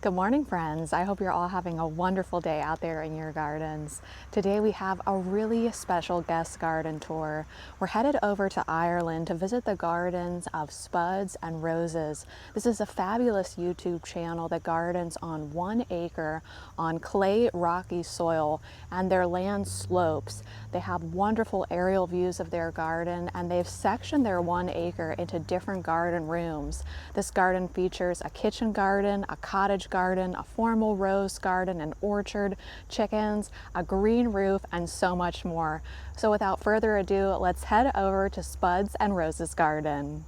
Good morning, friends. I hope you're all having a wonderful day out there in your gardens. Today we have a really special guest garden tour. We're headed over to Ireland to visit the gardens of Spuds and Roses. This is a fabulous YouTube channel that gardens on 1 acre on clay rocky soil, and their land slopes. They have wonderful aerial views of their garden, and they've sectioned their 1 acre into different garden rooms. This garden features a kitchen garden, a cottage garden, a formal rose garden, an orchard, chickens, a green roof, and so much more. So without further ado, let's head over to Spuds and Roses Garden.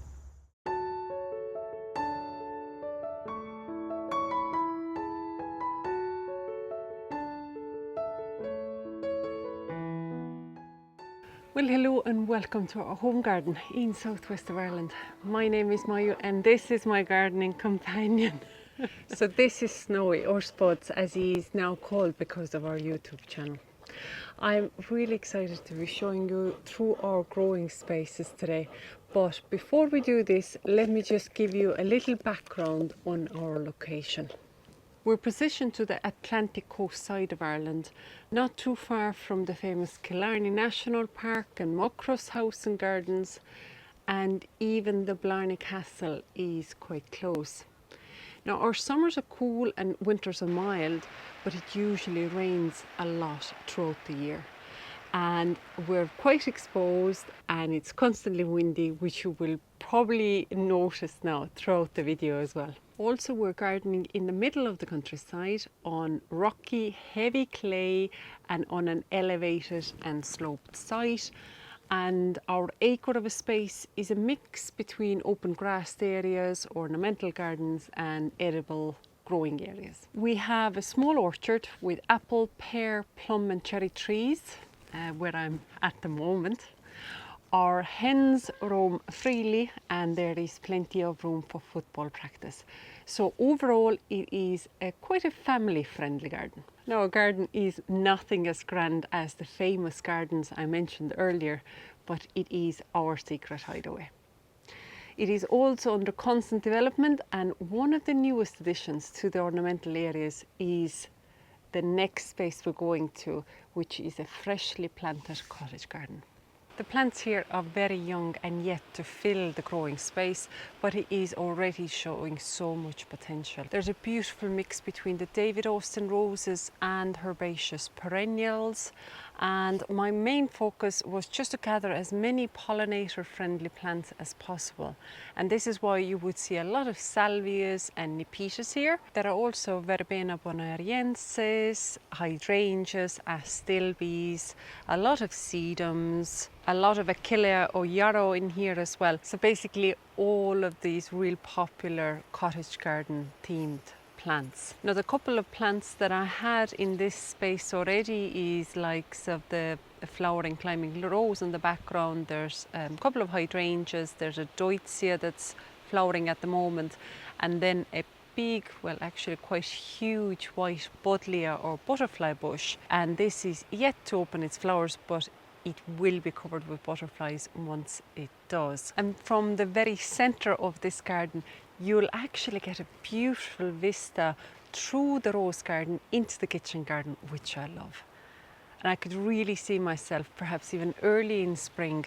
Well, hello and welcome to our home garden in southwest of Ireland. My name is Maya and this is my gardening companion. So this is Snowy, or Spuds as he is now called because of our YouTube channel. I'm really excited to be showing you through our growing spaces today. But before we do this, let me just give you a little background on our location. We're positioned to the Atlantic coast side of Ireland, not too far from the famous Killarney National Park and Muckross House and Gardens, and even the Blarney Castle is quite close. Now our summers are cool and winters are mild, but it usually rains a lot throughout the year. And we're quite exposed and it's constantly windy, which you will probably notice now throughout the video as well. Also, we're gardening in the middle of the countryside on rocky, heavy clay and on an elevated and sloped site. And our acre of a space is a mix between open grassed areas, ornamental gardens and edible growing areas. We have a small orchard with apple, pear, plum and cherry trees, where I'm at the moment. Our hens roam freely and there is plenty of room for football practice. So overall it is quite a family friendly garden. Now our garden is nothing as grand as the famous gardens I mentioned earlier, but it is our secret hideaway. It is also under constant development, and one of the newest additions to the ornamental areas is the next space we're going to, which is a freshly planted cottage garden. The plants here are very young and yet to fill the growing space, but it is already showing so much potential. There's a beautiful mix between the David Austin roses and herbaceous perennials, and my main focus was just to gather as many pollinator friendly plants as possible. And this is why you would see a lot of salvias and nepenthes here. There are also Verbena bonariensis, hydrangeas, astilbes, a lot of sedums, a lot of Achillea or yarrow in here as well. So basically all of these real popular cottage garden themed plants. Now the couple of plants that I had in this space already is likes of the flowering climbing rose in the background. There's a couple of hydrangeas, there's a deutzia that's flowering at the moment, and then a big, well actually quite huge white buddleia or butterfly bush, and this is yet to open its flowers, but it will be covered with butterflies once it does. And from the very center of this garden, you'll actually get a beautiful vista through the rose garden into the kitchen garden, which I love. And I could really see myself, perhaps even early in spring,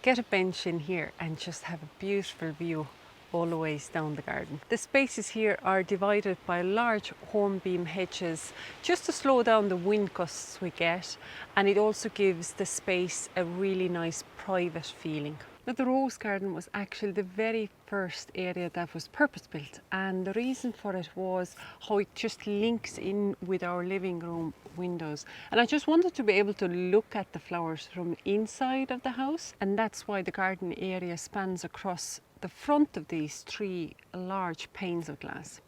get a bench in here and just have a beautiful view all the ways down the garden. The spaces here are divided by large hornbeam hedges just to slow down the wind gusts we get, and it also gives the space a really nice private feeling. Now the rose garden was actually the very first area that was purpose built, and the reason for it was how it just links in with our living room windows, and I just wanted to be able to look at the flowers from inside of the house, and that's why the garden area spans across the front of these 3 large panes of glass.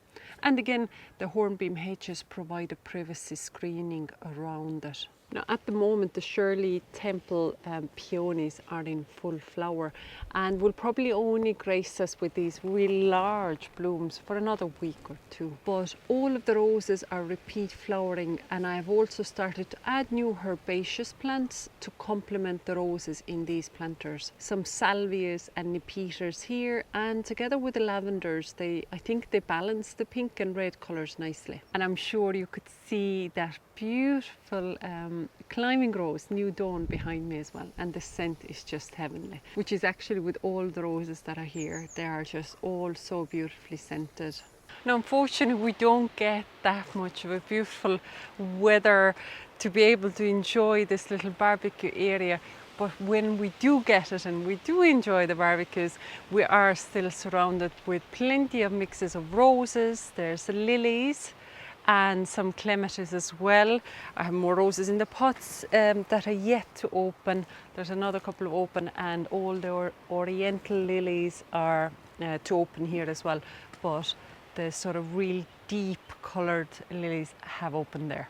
And again, the hornbeam hedges provide a privacy screening around it. Now at the moment the Shirley Temple peonies are in full flower and will probably only grace us with these really large blooms for another week or two. But all of the roses are repeat flowering, and I have also started to add new herbaceous plants to complement the roses in these planters. Some salvias and nepeters here, and together with the lavenders, I think they balance the pink and red colours nicely. And I'm sure you could see that beautiful climbing rose, New Dawn, behind me as well, and the scent is just heavenly, which is actually with all the roses that are here. They are just all so beautifully scented. Now unfortunately we don't get that much of a beautiful weather to be able to enjoy this little barbecue area, but when we do get it and we do enjoy the barbecues, we are still surrounded with plenty of mixes of roses. There's lilies and some clematis as well. I have more roses in the pots that are yet to open. There's another couple of open, and all the oriental lilies are to open here as well, but the sort of real deep coloured lilies have opened there.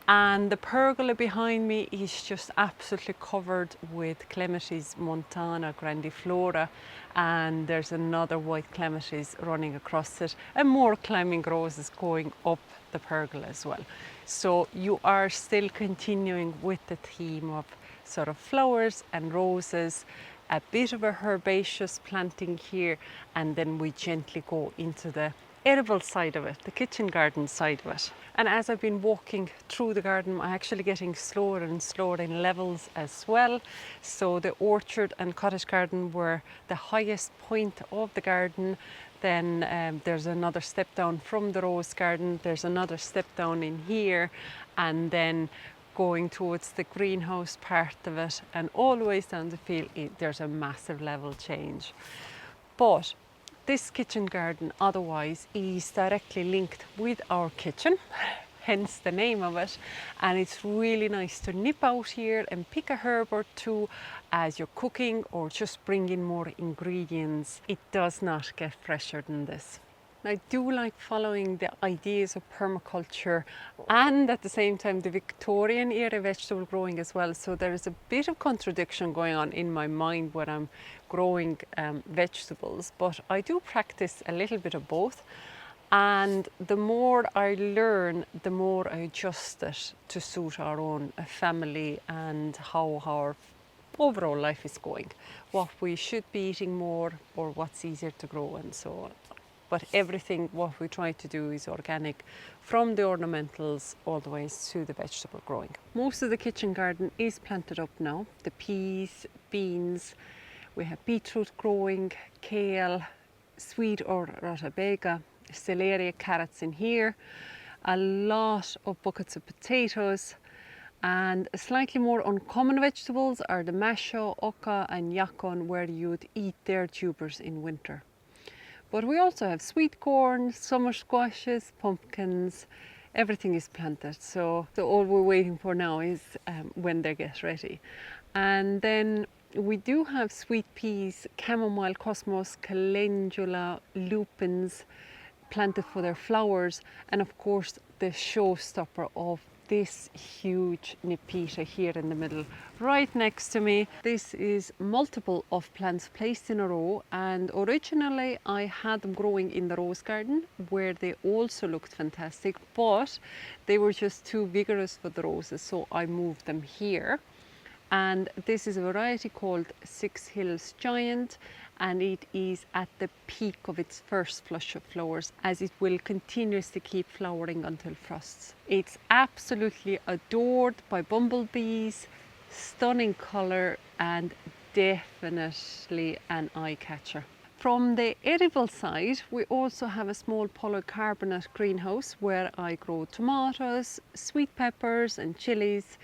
And the pergola behind me is just absolutely covered with Clematis montana grandiflora, and there's another white clematis running across it, and more climbing roses going up the pergola as well. So you are still continuing with the theme of sort of flowers and roses, a bit of a herbaceous planting here, and then we gently go into the edible side of it, the kitchen garden side of it. And as I've been walking through the garden, I'm actually getting slower and slower in levels as well. So the orchard and cottage garden were the highest point of the garden. Then there's another step down from the rose garden. There's another step down in here, and then going towards the greenhouse part of it, and always down the field, there's a massive level change. But this kitchen garden otherwise is directly linked with our kitchen, hence the name of it, and it's really nice to nip out here and pick a herb or two as you're cooking, or just bring in more ingredients. It does not get fresher than this. I do like following the ideas of permaculture and at the same time the Victorian era vegetable growing as well. So there is a bit of contradiction going on in my mind when I'm growing vegetables, but I do practice a little bit of both. And the more I learn, the more I adjust it to suit our own family and how our overall life is going, what we should be eating more or what's easier to grow and so on. But everything what we try to do is organic, from the ornamentals all the way to the vegetable growing. Most of the kitchen garden is planted up now. The peas, beans, we have beetroot growing, kale, sweet or rutabaga, celery, carrots in here, a lot of buckets of potatoes, and slightly more uncommon vegetables are the masho, oca and yacon, where you'd eat their tubers in winter. But we also have sweet corn, summer squashes, pumpkins, everything is planted. So all we're waiting for now is when they get ready. And then we do have sweet peas, chamomile, cosmos, calendula, lupins planted for their flowers. And of course the showstopper of this huge nepeta here in the middle, right next to me. This is multiple of plants placed in a row, and originally I had them growing in the rose garden where they also looked fantastic, but they were just too vigorous for the roses, so I moved them here. And this is a variety called Six Hills Giant, and it is at the peak of its first flush of flowers, as it will continuously keep flowering until frosts. It's absolutely adored by bumblebees, stunning colour and definitely an eye catcher. From the edible side, we also have a small polycarbonate greenhouse where I grow tomatoes, sweet peppers and chilies.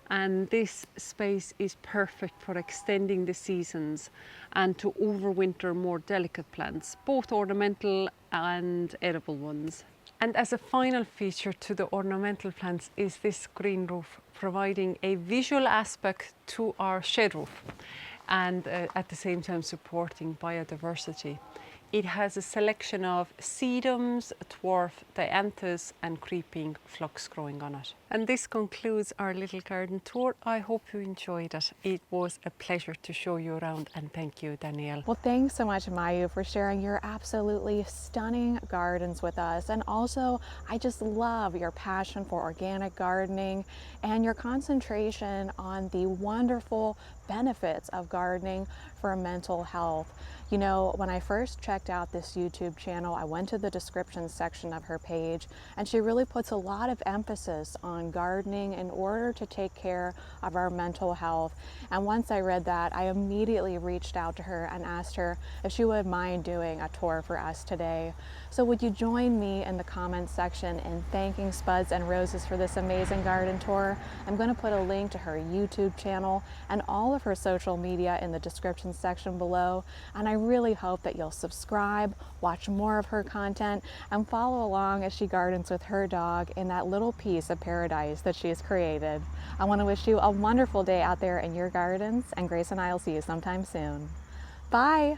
And this space is perfect for extending the seasons and to overwinter more delicate plants, both ornamental and edible ones. And as a final feature to the ornamental plants is this green roof, providing a visual aspect to our shed roof and at the same time supporting biodiversity. It has a selection of sedums, dwarf dianthus and creeping phlox growing on it. And this concludes our little garden tour. I hope you enjoyed it. It was a pleasure to show you around, and thank you, Danielle. Well, thanks so much, Mayu, for sharing your absolutely stunning gardens with us. And also, I just love your passion for organic gardening and your concentration on the wonderful benefits of gardening for mental health. You know, when I first checked out this YouTube channel, I went to the description section of her page, and she really puts a lot of emphasis on gardening in order to take care of our mental health. And once I read that, I immediately reached out to her and asked her if she would mind doing a tour for us today. So would you join me in the comments section in thanking Spuds and Roses for this amazing garden tour? I'm going to put a link to her YouTube channel and all of her social media in the description section below. And I really hope that you'll subscribe, watch more of her content, and follow along as she gardens with her dog in that little piece of paradise that she has created. I want to wish you a wonderful day out there in your gardens, and Grace and I will see you sometime soon. Bye!